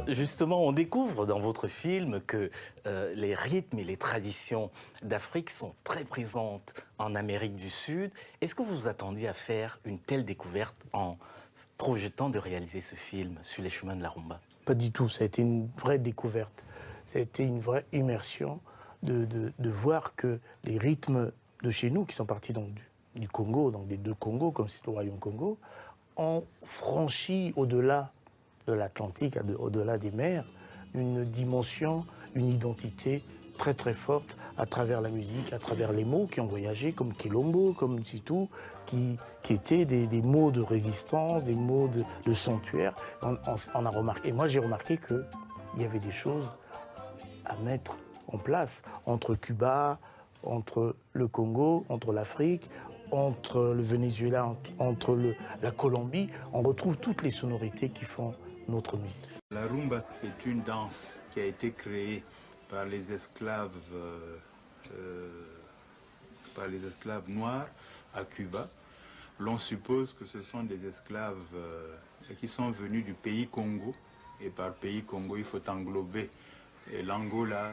justement, on découvre dans votre film que les rythmes et les traditions d'Afrique sont très présentes en Amérique du Sud. Est-ce que vous vous attendiez à faire une telle découverte en projetant de réaliser ce film sur les chemins de la rumba? Pas du tout, ça a été une vraie découverte. Ça a été une vraie immersion de voir que les rythmes de chez nous, qui sont partis donc du Congo, donc des deux Congos, comme c'est le royaume Congo, ont franchi au-delà de l'Atlantique, au-delà des mers, une dimension, une identité très très forte à travers la musique, à travers les mots qui ont voyagé, comme Kilombo, comme Tsitou, qui étaient des mots de résistance, des mots de sanctuaire. On a remarqué, et moi j'ai remarqué qu'il y avait des choses à mettre en place entre Cuba, entre le Congo, entre l'Afrique, entre le Venezuela, entre la Colombie. On retrouve toutes les sonorités qui font notre musique. La rumba, c'est une danse qui a été créée par les esclaves noirs à Cuba. L'on suppose que ce sont des esclaves qui sont venus du pays Congo. Et par pays Congo, il faut englober l'Angola,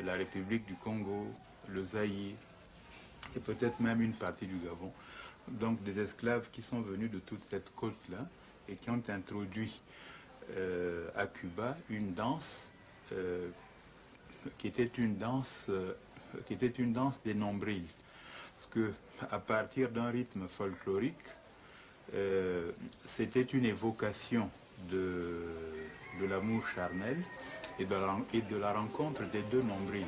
la République du Congo, le Zaïre et peut-être même une partie du Gabon. Donc des esclaves qui sont venus de toute cette côte-là et qui ont introduit à Cuba une danse qui était une danse des nombrils. Parce que à partir d'un rythme folklorique, c'était une évocation de l'amour charnel et de la rencontre des deux nombrils.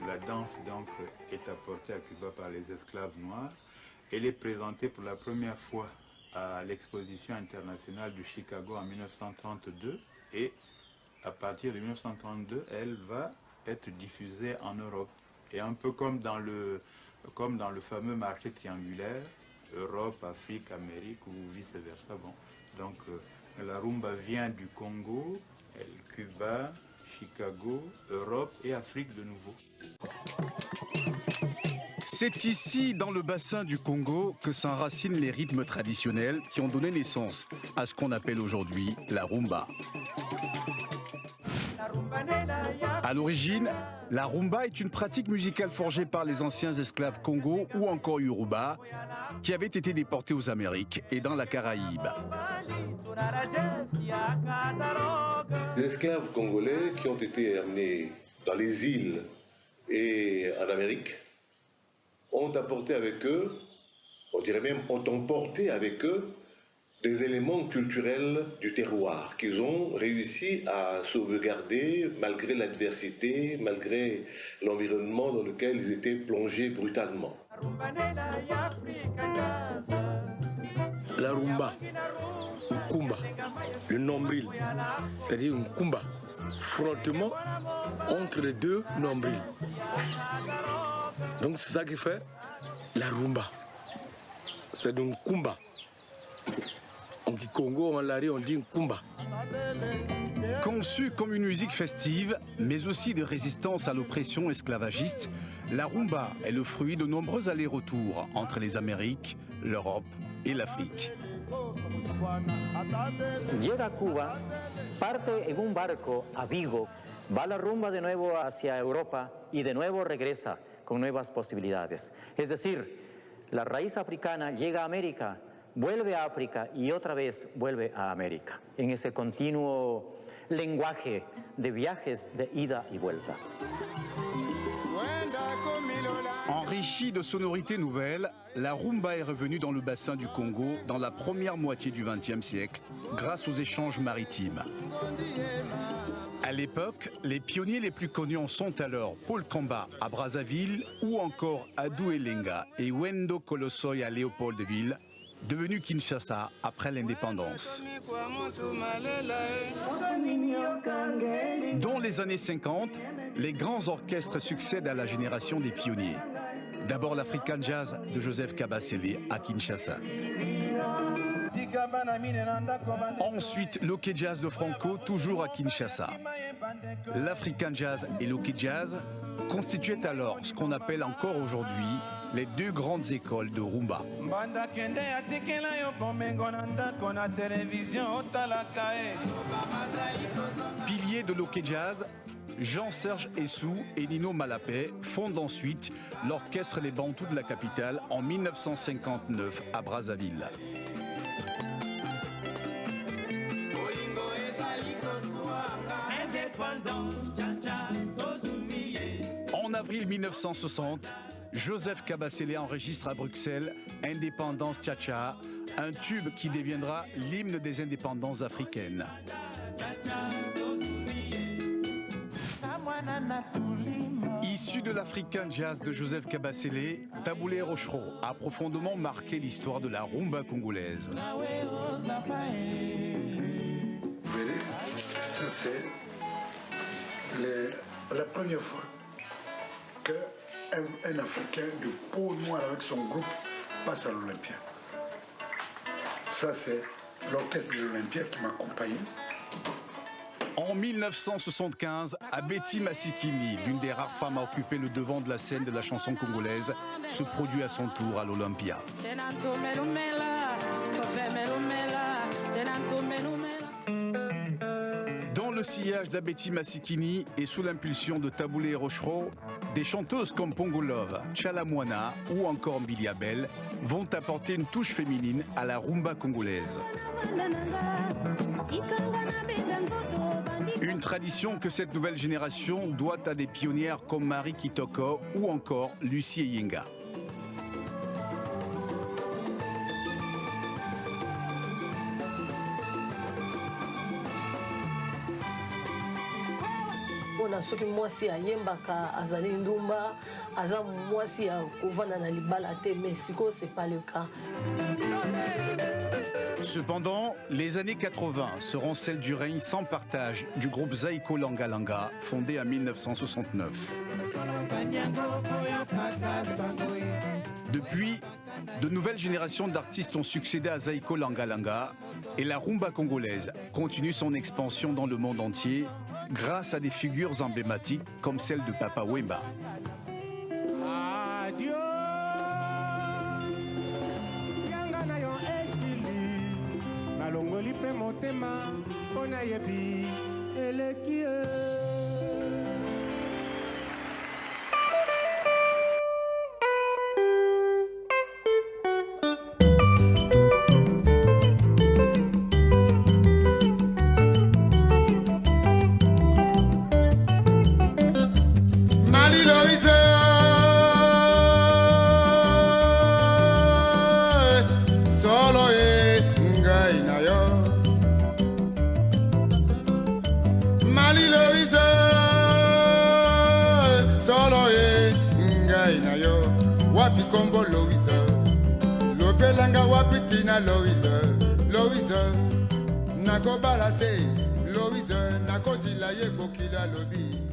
La danse donc est apportée à Cuba par les esclaves noirs. Elle est présentée pour la première fois à l'exposition internationale de Chicago en 1932 et à partir de 1932, elle va être diffusée en Europe. Et un peu comme dans le fameux marché triangulaire, Europe, Afrique, Amérique ou vice-versa. Bon. Donc la rumba vient du Congo, Cuba, Chicago, Europe et Afrique de nouveau. C'est ici, dans le bassin du Congo, que s'enracinent les rythmes traditionnels qui ont donné naissance à ce qu'on appelle aujourd'hui la rumba. À l'origine, la rumba est une pratique musicale forgée par les anciens esclaves Congo ou encore Yoruba qui avaient été déportés aux Amériques et dans la Caraïbe. Les esclaves congolais qui ont été amenés dans les îles et en Amérique ont apporté avec eux, on dirait même ont emporté avec eux des éléments culturels du terroir qu'ils ont réussi à sauvegarder malgré l'adversité, malgré l'environnement dans lequel ils étaient plongés brutalement. La rumba, un kumba, le nombril, c'est-à-dire un kumba, frottement entre les deux nombrils. Donc c'est ça qui fait la rumba. C'est un kumba. En Congo, en Lari, on dit un kumba. Conçue comme une musique festive, mais aussi de résistance à l'oppression esclavagiste, la rumba est le fruit de nombreux allers-retours entre les Amériques, l'Europe et l'Afrique. Llega a Cuba, parte en un barco a Vigo, va la rumba de nuevo hacia Europa y de nuevo regresa con nuevas posibilidades. Es decir, la raíz africana llega a América, vuelve a África y otra vez vuelve a América, en ese continuo lenguaje de viajes de ida y vuelta. Enrichie de sonorités nouvelles, la rumba est revenue dans le bassin du Congo dans la première moitié du XXe siècle grâce aux échanges maritimes. À l'époque, les pionniers les plus connus en sont alors Paul Kamba à Brazzaville ou encore Adou Elenga et Wendo Kolosoy à Léopoldville, devenu Kinshasa après l'indépendance. Dans les années 50, les grands orchestres succèdent à la génération des pionniers. D'abord l'African Jazz de Joseph Kabasele à Kinshasa. Ensuite, l'Ok Jazz de Franco, toujours à Kinshasa. L'African Jazz et l'Ok Jazz constituaient alors ce qu'on appelle encore aujourd'hui les deux grandes écoles de rumba. Piliers de l'Ok Jazz, Jean-Serge Essou et Nino Malapé fondent ensuite l'orchestre Les Bantous de la capitale en 1959 à Brazzaville. En avril 1960, Joseph Kabasele enregistre à Bruxelles Indépendance Tcha-Tcha, un tube qui deviendra l'hymne des indépendances africaines. Issu de l'African Jazz de Joseph Kabasele, Taboulé Rochereau a profondément marqué l'histoire de la rumba congolaise. Vous voyez, ça c'est la première fois qu'un Africain de peau noire avec son groupe passe à l'Olympia. Ça c'est l'orchestre de l'Olympia qui m'accompagne. En 1975, Abeti Masikini, l'une des rares femmes à occuper le devant de la scène de la chanson congolaise, se produit à son tour à l'Olympia. Dans le sillage d'Abeti Masikini et sous l'impulsion de Taboulé Rochereau, des chanteuses comme Pongo Love, Chalamwana ou encore Mbili Abel vont apporter une touche féminine à la rumba congolaise. Une tradition que cette nouvelle génération doit à des pionnières comme Marie Kitoko ou encore Lucie Eyinga. mpona soki mwasi ayembaka azali ndumba aza mwasi ya kovanda na libala te, mais sikoyo c'est pas le cas. Cependant, les années 80 seront celles du règne sans partage du groupe Zaiko Langa Langa, fondé en 1969. Depuis, de nouvelles générations d'artistes ont succédé à Zaiko Langa Langa et la rumba congolaise continue son expansion dans le monde entier grâce à des figures emblématiques comme celle de Papa Wemba. Wapi Kombo Louise, Lobelanga wapi Tina Louise, Louise, Nako Balase, Louise, Nako Dilaye Bokila Lobi.